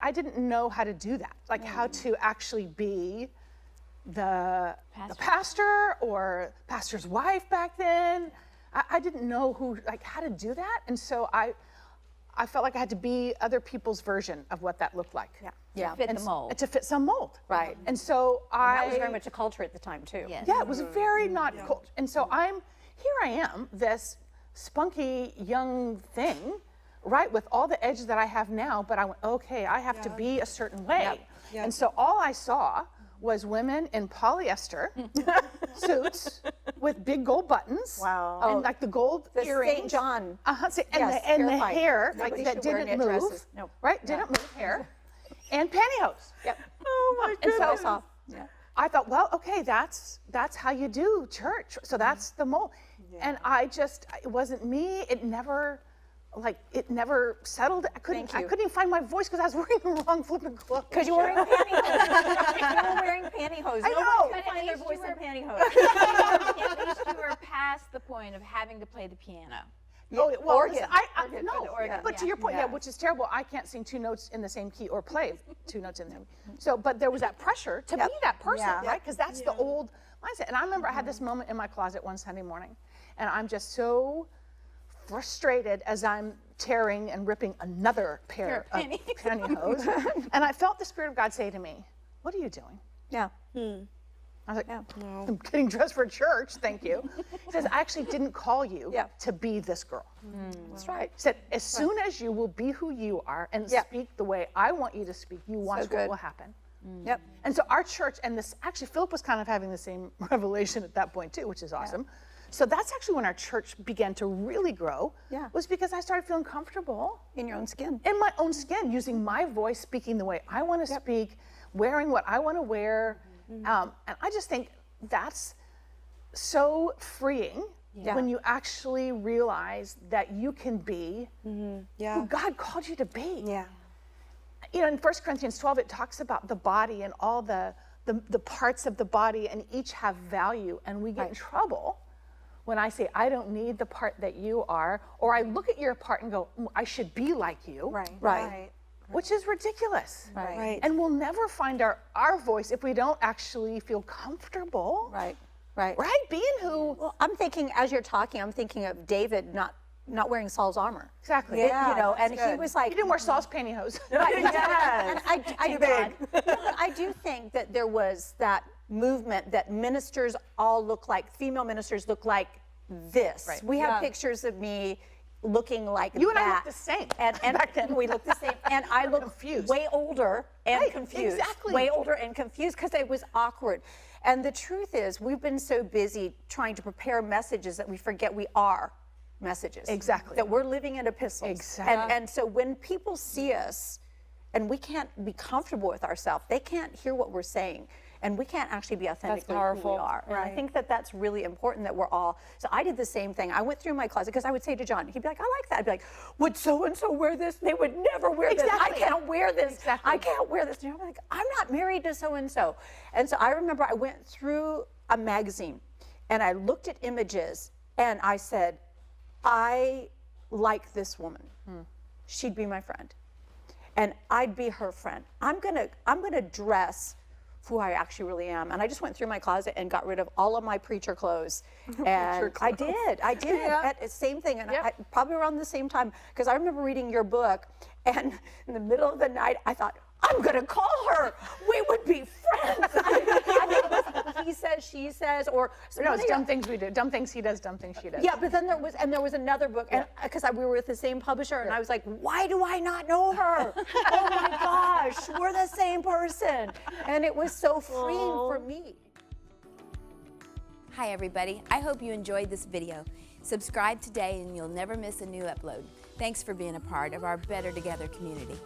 I didn't know how to do that, like how to actually be the pastor or pastor's wife back then. I didn't know how to do that. And so I felt like I had to be other people's version of what that looked like. To fit the mold. To fit some mold. Right. And so that was very much a culture at the time too. Yes. Yeah, it was very not cool. And so here I am, this spunky young thing, right, with all the edges that I have now, but I went, okay, I have to be a certain way. And so all I saw was women in polyester suits with big gold buttons. Wow. And like the gold earrings. St. John. And the hair Nobody that should wear didn't knit move. dresses. No. Right? Didn't move hair. And pantyhose. Yep. Oh my goodness. So I thought, well, okay, that's how you do church. So that's the mold. And it wasn't me. It never settled. I couldn't even find my voice because I was wearing the wrong flipping clothes. Because you were wearing pantyhose. You were wearing pantyhose. I No know. one can find their voice in pantyhose. At least you were past the point of having to play the piano. Oh, well, Organ. listen, no, but to your point, which is terrible. I can't sing 2 notes in the same key or play 2 notes in the same key. So, but there was that pressure to be that person, right? Because that's the old mindset. And I remember I had this moment in my closet one Sunday morning, and I'm just so frustrated as I'm tearing and ripping another pair of pantyhose. And I felt the Spirit of God say to me, "What are you doing?" Yeah. I was like, I'm getting dressed for church, thank you. He says, I actually didn't call you to be this girl. That's right. He said, as soon as you will be who you are and speak the way I want you to speak, you watch what will happen. Yep. And so our church, and this, actually Philip was kind of having the same revelation at that point too, which is awesome. So that's actually when our church began to really grow, was because I started feeling comfortable. In your own skin. In my own skin, using my voice, speaking the way I want to speak, wearing what I want to wear. And I just think that's so freeing when you actually realize that you can be who God called you to be. You know, in 1 Corinthians 12, it talks about the body and all the parts of the body, and each have value. And we get in trouble when I say, I don't need the part that you are, or I look at your part and go, I should be like you. Right. Which is ridiculous. Right. And we'll never find our voice if we don't actually feel comfortable. Right. Being who. Well, I'm thinking, as you're talking, I'm thinking of David not wearing Saul's armor. Exactly. You know, and he was like. He didn't wear Saul's pantyhose. And I do think that there was that movement that ministers all look like, female ministers look like this. We have pictures of me looking like you that. and I look the same. And back then we look the same. And I look confused. way older and confused. Exactly. Way older and confused because it was awkward. And the truth is, we've been so busy trying to prepare messages that we forget we are messages. Exactly. That we're living in epistles. Exactly. And so when people see us and we can't be comfortable with ourselves, they can't hear what we're saying. And we can't actually be authentically who we are. And I think that that's really important that we're all. So I did the same thing. I went through my closet because I would say to John, he'd be like, I like that. I'd be like, would so-and-so wear this? They would never wear this. I can't wear this. I can't wear this. And I'm like, I'm not married to so-and-so. And so I remember I went through a magazine and I looked at images and I said, I like this woman. She'd be my friend. And I'd be her friend. I'm gonna dress who I actually really am. And I just went through my closet and got rid of all of my preacher clothes. And I did. Same thing. And I, probably around the same time, because I remember reading your book, and in the middle of the night, I thought, I'm gonna call her. We would be friends. I mean, it was he says, she says, or no, it's dumb things we do. Dumb things he does, dumb things she does. Yeah, but then there was another book, and because we were with the same publisher, and I was like, why do I not know her? Oh my gosh, we're the same person, and it was so freeing for me. Hi everybody, I hope you enjoyed this video. Subscribe today and you'll never miss a new upload. Thanks for being a part of our Better Together community.